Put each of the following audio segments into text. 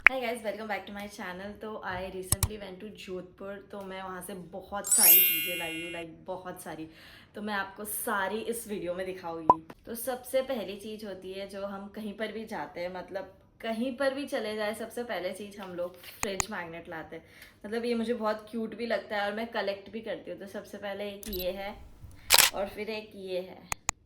Hi guys, welcome back to my channel. तो I recently went to Jodhpur. तो मैं वहाँ से बहुत सारी चीज़ें लाई हूँ, लाइक बहुत सारी। तो मैं आपको सारी इस वीडियो में दिखाऊंगी। तो सबसे पहली चीज़ होती है, जो हम कहीं पर भी जाते हैं, मतलब कहीं पर भी चले जाए, सबसे पहले चीज़ हम लोग फ्रिज मैग्नेट लाते हैं। मतलब ये मुझे बहुत क्यूट भी लगता है और मैं कलेक्ट भी करती हूँ। तो सबसे पहले एक ये है और फिर एक ये है।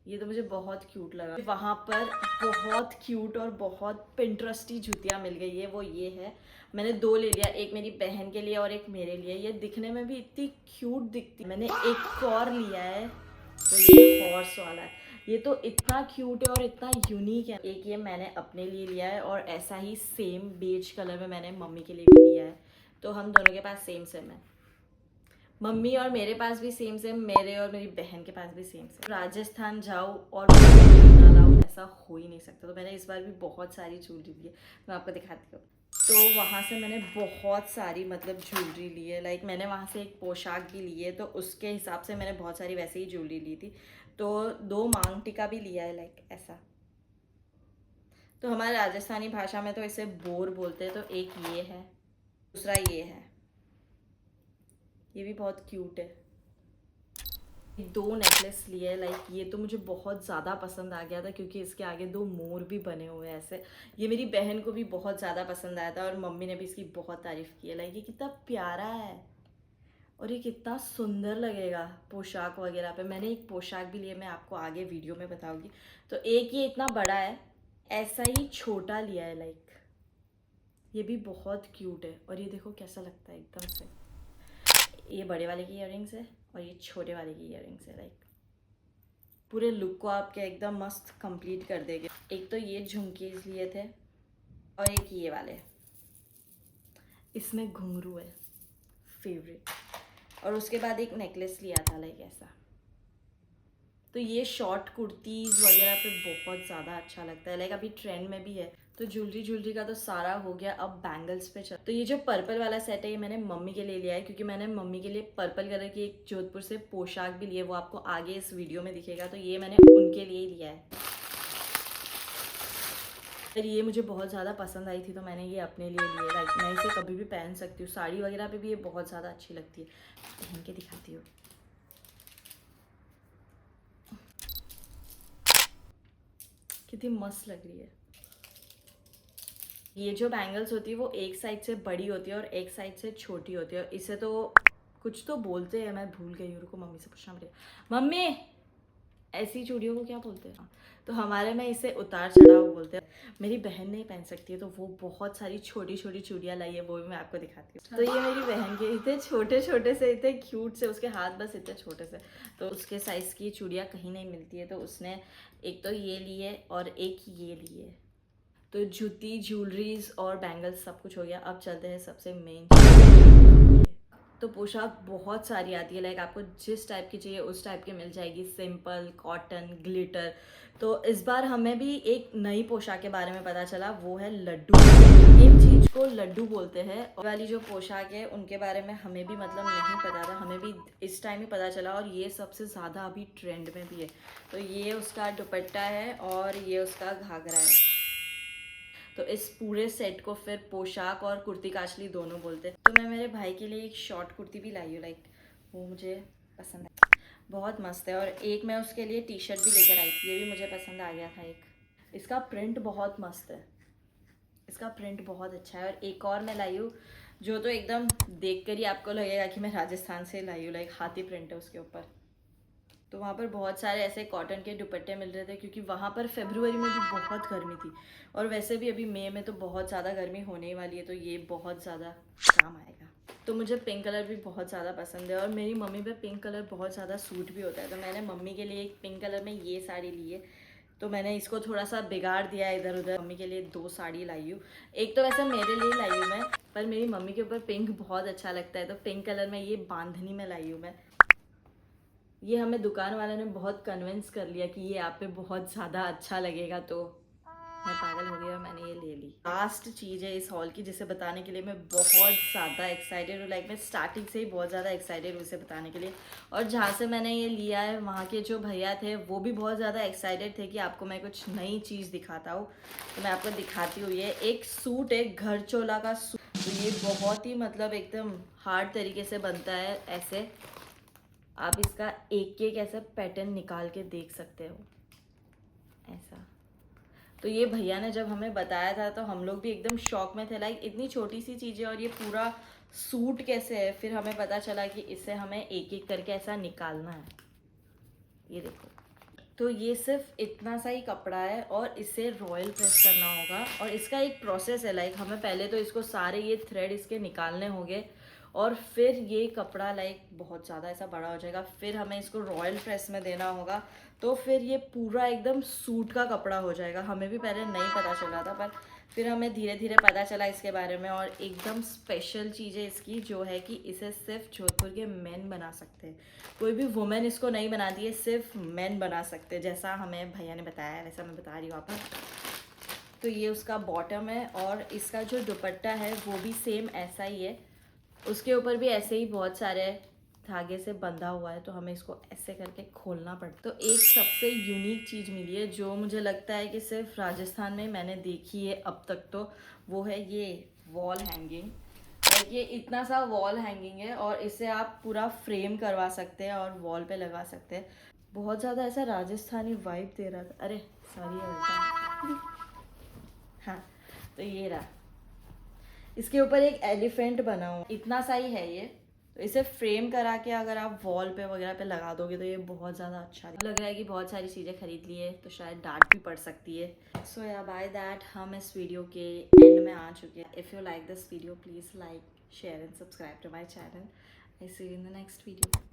ये तो मुझे बहुत क्यूट लगा। वहाँ पर बहुत क्यूट और बहुत पिंटरेस्टी जूतियाँ मिल गई है, वो ये है। मैंने दो ले लिया, एक मेरी बहन के लिए और एक मेरे लिए। ये दिखने में भी इतनी क्यूट दिखती है। मैंने एक और लिया है, तो ये हॉर्स वाला है। ये तो इतना क्यूट है और इतना यूनिक है। एक ये मैंने अपने लिए लिया है और ऐसा ही सेम बेज कलर में मैंने मम्मी के लिए भी लिया है। तो हम दोनों के पास सेम सेम है। मम्मी और मेरे पास भी सेम सेम, मेरे और मेरी बहन के पास भी सेम सेम। राजस्थान जाऊँ और ज्वेलरी ना लाऊं, ऐसा हो ही नहीं सकता। तो मैंने इस बार भी बहुत सारी ज्वेलरी ली है, मैं आपको दिखाती हूँ। तो वहाँ से मैंने बहुत सारी मतलब ज्वेलरी ली है। लाइक मैंने वहाँ से एक पोशाक भी ली है, तो उसके हिसाब से मैंने बहुत सारी वैसे ही ज्वेलरी ली थी। तो दो मांग टीका भी लिया है, लाइक ऐसा। तो हमारे राजस्थानी भाषा में तो इसे बोर बोलते हैं। तो एक ये है, दूसरा ये है, ये भी बहुत क्यूट है। दो नेकलेस लिए, लाइक ये तो मुझे बहुत ज़्यादा पसंद आ गया था, क्योंकि इसके आगे दो मोर भी बने हुए हैं ऐसे। ये मेरी बहन को भी बहुत ज़्यादा पसंद आया था और मम्मी ने भी इसकी बहुत तारीफ़ की है। लाइक ये कितना प्यारा है और ये कितना सुंदर लगेगा पोशाक वगैरह पे। मैंने एक पोशाक भी लिया, मैं आपको आगे वीडियो में बताऊंगी। तो एक ये इतना बड़ा है, ऐसा ही छोटा लिया है, लाइक ये भी बहुत क्यूट है। और ये देखो कैसा लगता है एकदम से। ये बड़े वाले की इयररिंग्स है और ये छोटे वाले की इयररिंग्स है। लाइक पूरे लुक को आपके एकदम मस्त कंप्लीट कर देंगे। एक तो ये झुमकीज लिए थे और एक ये वाले, इसमें घुंघरू है फेवरेट। और उसके बाद एक नेकलेस लिया था, लाइक ऐसा। तो ये शॉर्ट कुर्तीज़ वगैरह पे बहुत ज़्यादा अच्छा लगता है, लाइक अभी ट्रेंड में भी है। तो ज्वेलरी का तो सारा हो गया, अब बैंगल्स पे चल। तो ये जो पर्पल वाला सेट है, ये मैंने मम्मी के लिए लिया है, क्योंकि मैंने मम्मी के लिए पर्पल कलर की एक जोधपुर से पोशाक भी ली है, वो आपको आगे इस वीडियो में दिखेगा। तो ये मैंने उनके लिए ही लिया है। फिर ये मुझे बहुत ज़्यादा पसंद आई थी, तो मैंने ये अपने लिए लिए। लाइक मैं इसे कभी भी पहन सकती हूँ, साड़ी वगैरह पे भी ये बहुत ज़्यादा अच्छी लगती है। पहन के दिखाती हूँ, कितनी मस्त लग रही है। ये जो बैंगल्स होती है वो एक साइड से बड़ी होती है और एक साइड से छोटी होती है। इसे तो कुछ तो बोलते हैं, मैं भूल गई हूँ, रुको मम्मी से पूछना पड़ेगा। मम्मी, ऐसी चूड़ियों को क्या बोलते हैं? तो हमारे में इसे उतार चढ़ाव बोलते हैं। मेरी बहन नहीं पहन सकती है, तो वो बहुत सारी छोटी छोटी चूड़ियाँ लाई है, वो भी मैं आपको दिखाती हूँ। तो ये मेरी बहन के इतने छोटे छोटे से, इतने क्यूट से, उसके हाथ बस इतने छोटे से। तो उसके साइज़ की चूड़ियाँ कहीं नहीं मिलती है, तो उसने एक तो ये ली है और एक ये ली है। तो जूती, ज्वेलरीज और बैंगल्स सब कुछ हो गया। अब चलते हैं सबसे मेन चीज़। तो पोशाक बहुत सारी आती है, लाइक आपको जिस टाइप की चाहिए उस टाइप की मिल जाएगी। Simple, cotton, glitter. तो इस बार हमें भी एक नई पोशाक के बारे में पता चला, वो है लड्डू। इन चीज को लड्डू बोलते हैं। और वाली जो पोशाक है उनके बारे में हमें भी मतलब नहीं पता था, हमें भी इस टाइम ही पता चला। और ये सबसे ज़्यादा अभी ट्रेंड में भी है। तो ये उसका दुपट्टा है और ये उसका घाघरा है। तो इस पूरे सेट को फिर पोशाक और कुर्ती काचली दोनों बोलते हैं। तो मैं मेरे भाई के लिए एक शॉर्ट कुर्ती भी लाई हूँ, लाइक वो मुझे पसंद है, बहुत मस्त है। और एक मैं उसके लिए टी शर्ट भी लेकर आई थी, ये भी मुझे पसंद आ गया था। एक इसका प्रिंट बहुत मस्त है, इसका प्रिंट बहुत अच्छा है। और एक और मैं लाई हूँ, जो तो एकदम देख कर ही आपको लगेगा कि मैं राजस्थान से लाई हूँ। लाइक हाथी प्रिंट है उसके ऊपर। तो वहाँ पर बहुत सारे ऐसे कॉटन के दुपट्टे मिल रहे थे, क्योंकि वहाँ पर फरवरी में भी बहुत गर्मी थी। और वैसे भी अभी मई में तो बहुत ज़्यादा गर्मी होने ही वाली है, तो ये बहुत ज़्यादा काम आएगा। तो मुझे पिंक कलर भी बहुत ज़्यादा पसंद है और मेरी मम्मी पे पिंक कलर बहुत ज़्यादा सूट भी होता है। तो मैंने मम्मी के लिए एक पिंक कलर में ये साड़ी ली है। तो मैंने इसको थोड़ा सा बिगाड़ दिया इधर उधर। मम्मी के लिए दो साड़ी लाई हूँ, एक तो वैसे मेरे लिए लाई हूँ मैं, पर मेरी मम्मी के ऊपर पिंक बहुत अच्छा लगता है, तो पिंक कलर में ये बांधनी में लाई हूँ मैं। ये हमें दुकान वाले ने बहुत कन्विंस कर लिया कि ये आप पे बहुत ज़्यादा अच्छा लगेगा, तो मैं पागल हो गई और मैंने ये ले ली। लास्ट चीज़ है इस हॉल की जिसे बताने के लिए मैं बहुत ज़्यादा एक्साइटेड हूँ। लाइक मैं स्टार्टिंग से ही बहुत ज़्यादा एक्साइटेड हूँ इसे बताने के लिए। और जहाँ से मैंने ये लिया है वहाँ के जो भैया थे वो भी बहुत ज़्यादा एक्साइटेड थे कि आपको मैं कुछ नई चीज़ दिखाता हूँ। तो मैं आपको दिखाती हूँ। ये एक सूट है, घर चोला का सूट। तो ये बहुत ही मतलब एकदम हार्ड तरीके से बनता है। ऐसे आप इसका एक एक ऐसा पैटर्न निकाल के देख सकते हो ऐसा। तो ये भैया ने जब हमें बताया था तो हम लोग भी एकदम शॉक में थे। लाइक इतनी छोटी सी चीज़ें और ये पूरा सूट कैसे है। फिर हमें पता चला कि इसे हमें एक एक करके ऐसा निकालना है। ये देखो, तो ये सिर्फ इतना सा ही कपड़ा है और इसे रॉयल प्रेस करना होगा। और इसका एक प्रोसेस है। लाइक हमें पहले तो इसको सारे ये थ्रेड इसके निकालने होंगे और फिर ये कपड़ा लाइक बहुत ज़्यादा ऐसा बड़ा हो जाएगा। फिर हमें इसको रॉयल प्रेस में देना होगा तो फिर ये पूरा एकदम सूट का कपड़ा हो जाएगा। हमें भी पहले नहीं पता चला था पर फिर हमें धीरे धीरे पता चला इसके बारे में। और एकदम स्पेशल चीज़ है इसकी जो है कि इसे सिर्फ जोधपुर के मेन बना सकते हैं। कोई भी वुमेन इसको नहीं बनाती है, सिर्फ मेन बना सकते हैं। जैसा हमें भैया ने बताया है वैसा मैं बता रही हूँ आपको। तो ये उसका बॉटम है और इसका जो दुपट्टा है वो भी सेम ऐसा ही है। उसके ऊपर भी ऐसे ही बहुत सारे धागे से बंधा हुआ है। तो हमें इसको ऐसे करके खोलना पड़ता है। तो एक सबसे यूनिक चीज़ मिली है जो मुझे लगता है कि सिर्फ राजस्थान में मैंने देखी है अब तक। तो वो है ये वॉल हैंगिंग। ये इतना सा वॉल हैंगिंग है और इसे आप पूरा फ्रेम करवा सकते हैं और वॉल पे लगा सकते हैं। बहुत ज़्यादा ऐसा राजस्थानी वाइब दे रहा था। अरे सॉरी हाँ, तो ये रहा। इसके ऊपर एक एलिफेंट बना हुआ, इतना सा ही है ये। तो इसे फ्रेम करा के अगर आप वॉल पे वगैरह पे लगा दोगे तो ये बहुत ज़्यादा अच्छा लग रहा है कि बहुत सारी चीज़ें खरीद ली है तो शायद डांट भी पड़ सकती है। सो या बाय दैट हम इस वीडियो के एंड में आ चुके हैं। If you like this video please like, share and subscribe to my channel. I see you in the next video.